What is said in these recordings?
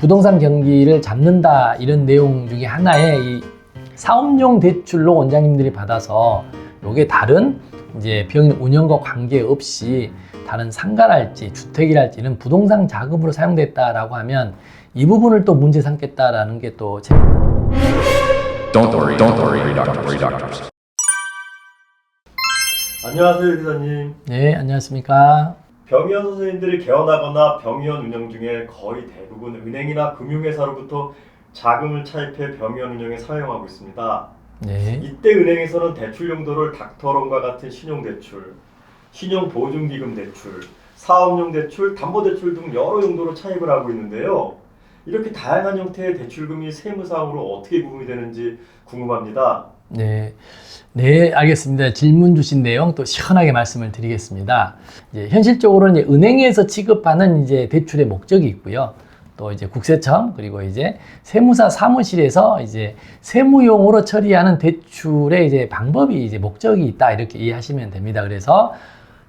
부동산 경기를 잡는다 이런 내용 중에 하나에 이 사업용 대출로 원장님들이 받아서 요게 다른 이제 병인 운영과 관계없이 다른 상가랄지 주택이랄지는 부동산 자금으로 사용됐다라고 하면 이 부분을 또 문제 삼겠다라는 게 또 Don't worry, doctors. 안녕하세요, 기사님. 네, 안녕하십니까. 병의원 선생님들이 개원하거나 병의원 운영 중에 거의 대부분 은행이나 금융회사로부터 자금을 차입해 병의원 운영에 사용하고 있습니다. 네. 이때 은행에서는 대출 용도를 닥터론과 같은 신용대출, 신용보증기금 대출, 사업용 대출, 담보대출 등 여러 용도로 차입을 하고 있는데요. 이렇게 다양한 형태의 대출금이 세무상으로 어떻게 구분이 되는지 궁금합니다. 네. 네, 알겠습니다. 질문 주신 내용 또 시원하게 말씀을 드리겠습니다. 이제 현실적으로는 이제 은행에서 취급하는 이제 대출의 목적이 있고요. 또 이제 국세청 그리고 이제 세무사 사무실에서 이제 세무용으로 처리하는 대출의 이제 방법이 이제 목적이 있다 이렇게 이해하시면 됩니다. 그래서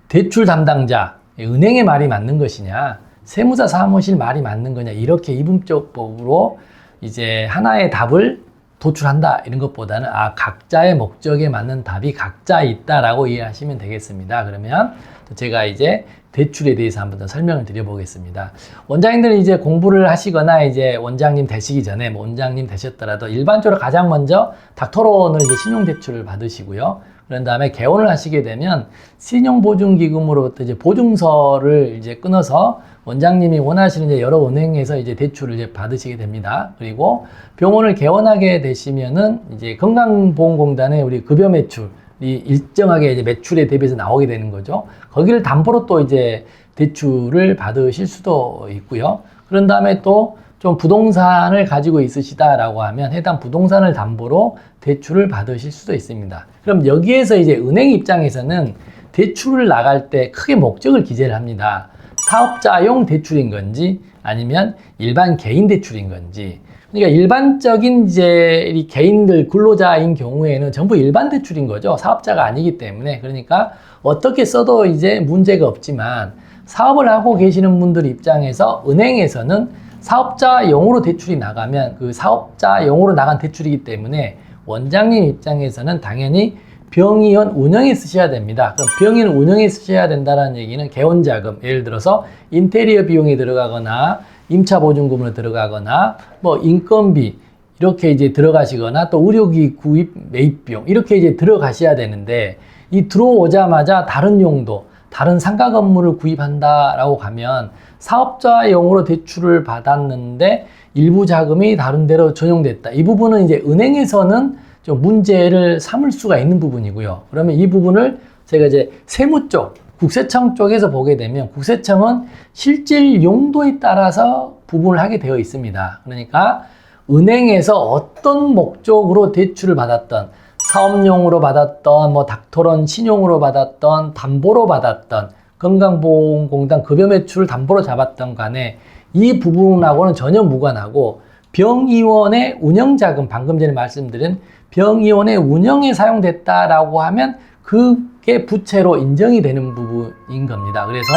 대출 담당자 은행의 말이 맞는 것이냐, 세무사 사무실 말이 맞는 거냐 이렇게 이분법으로 이제 하나의 답을 도출한다 이런 것보다는 각자의 목적에 맞는 답이 각자 있다라고 이해하시면 되겠습니다. 그러면 제가 이제 대출에 대해서 한번 더 설명을 드려보겠습니다. 원장님들은 이제 공부를 하시거나 이제 원장님 되시기 전에 뭐 원장님 되셨더라도 일반적으로 가장 먼저 닥터론을 이제 신용대출을 받으시고요. 그런 다음에 개원을 하시게 되면 신용보증기금으로부터 이제 보증서를 이제 끊어서 원장님이 원하시는 이제 여러 은행에서 이제 대출을 이제 받으시게 됩니다. 그리고 병원을 개원하게 되시면은 이제 건강보험공단에 우리 급여 매출이 일정하게 이제 매출에 대비해서 나오게 되는 거죠. 거기를 담보로 또 이제 대출을 받으실 수도 있고요. 그런 다음에 또 좀 부동산을 가지고 있으시다라고 하면 해당 부동산을 담보로 대출을 받으실 수도 있습니다. 그럼 여기에서 이제 은행 입장에서는 대출을 나갈 때 크게 목적을 기재를 합니다. 사업자용 대출인 건지 아니면 일반 개인 대출인 건지. 그러니까 일반적인 이제 이 개인들 근로자인 경우에는 전부 일반 대출인 거죠. 사업자가 아니기 때문에. 그러니까 어떻게 써도 이제 문제가 없지만 사업을 하고 계시는 분들 입장에서 은행에서는 사업자용으로 대출이 나가면 그 사업자용으로 나간 대출이기 때문에 원장님 입장에서는 당연히 병의원 운영에 쓰셔야 됩니다. 그럼 병의원 운영에 쓰셔야 된다는 얘기는 개원자금, 예를 들어서 인테리어 비용이 들어가거나 임차보증금으로 들어가거나 뭐 인건비 이렇게 이제 들어가시거나 또 의료기 구입 매입비용 이렇게 이제 들어가셔야 되는데 이 들어오자마자 다른 용도, 다른 상가 건물을 구입한다라고 가면 사업자용으로 대출을 받았는데 일부 자금이 다른 데로 전용됐다. 이 부분은 이제 은행에서는 좀 문제를 삼을 수가 있는 부분이고요. 그러면 이 부분을 제가 이제 세무 쪽, 국세청 쪽에서 보게 되면 국세청은 실질 용도에 따라서 부분을 하게 되어 있습니다. 그러니까 은행에서 어떤 목적으로 대출을 받았던 사업용으로 받았던 뭐 닥터론 신용으로 받았던 담보로 받았던 건강보험공단 급여 매출을 담보로 잡았던 간에 이 부분하고는 전혀 무관하고 병의원의 운영자금 방금 전에 말씀드린 병의원의 운영에 사용됐다라고 하면 그게 부채로 인정이 되는 부분인 겁니다. 그래서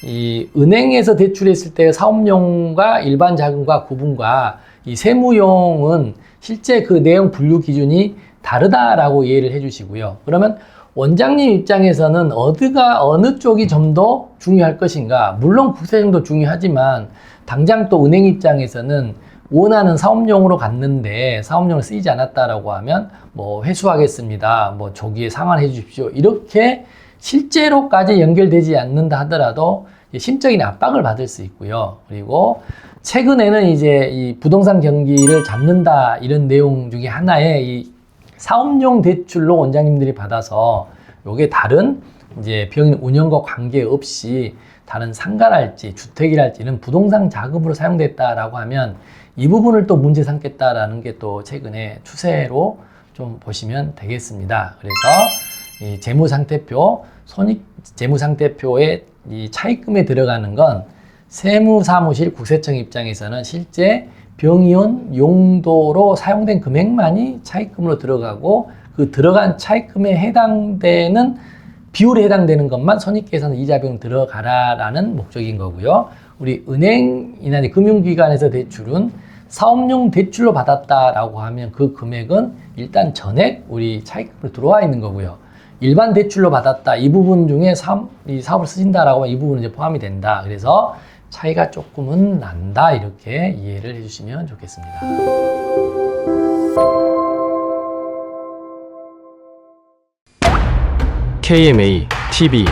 이 은행에서 대출했을 때 사업용과 일반 자금과 구분과 이 세무용은 실제 그 내용 분류 기준이 다르다라고 이해를 해주시고요. 그러면 원장님 입장에서는 어느 쪽이 좀 더 중요할 것인가? 물론 국세청도 중요하지만 당장 또 은행 입장에서는 원하는 사업용으로 갔는데 사업용으로 쓰이지 않았다라고 하면 뭐 회수하겠습니다. 뭐 조기에 상환해 주십시오. 이렇게 실제로까지 연결되지 않는다 하더라도 심적인 압박을 받을 수 있고요. 그리고 최근에는 이제 이 부동산 경기를 잡는다 이런 내용 중에 하나에 이 사업용 대출로 원장님들이 받아서 요게 다른 이제 병인 운영과 관계없이 다른 상가랄지 주택이랄지는 부동산 자금으로 사용됐다라고 하면 이 부분을 또 문제 삼겠다라는 게 또 최근에 추세로 좀 보시면 되겠습니다. 그래서 이 재무상태표, 재무상태표의 이 차입금에 들어가는 건 세무사무실 국세청 입장에서는 실제 병의원 용도로 사용된 금액만이 차입금으로 들어가고 그 들어간 차입금에 해당되는 비율에 해당되는 것만 손익계산 이자 비용 들어가라라는 목적인 거고요. 우리 은행이나 이제 금융기관에서 대출은 사업용 대출로 받았다라고 하면 그 금액은 일단 전액 우리 차익금으로 들어와 있는 거고요. 일반 대출로 받았다 이 부분 중에 이 사업을 쓰신다라고 하면 이 부분은 이제 포함이 된다. 그래서 차이가 조금은 난다 이렇게 이해를 해주시면 좋겠습니다. KMA TV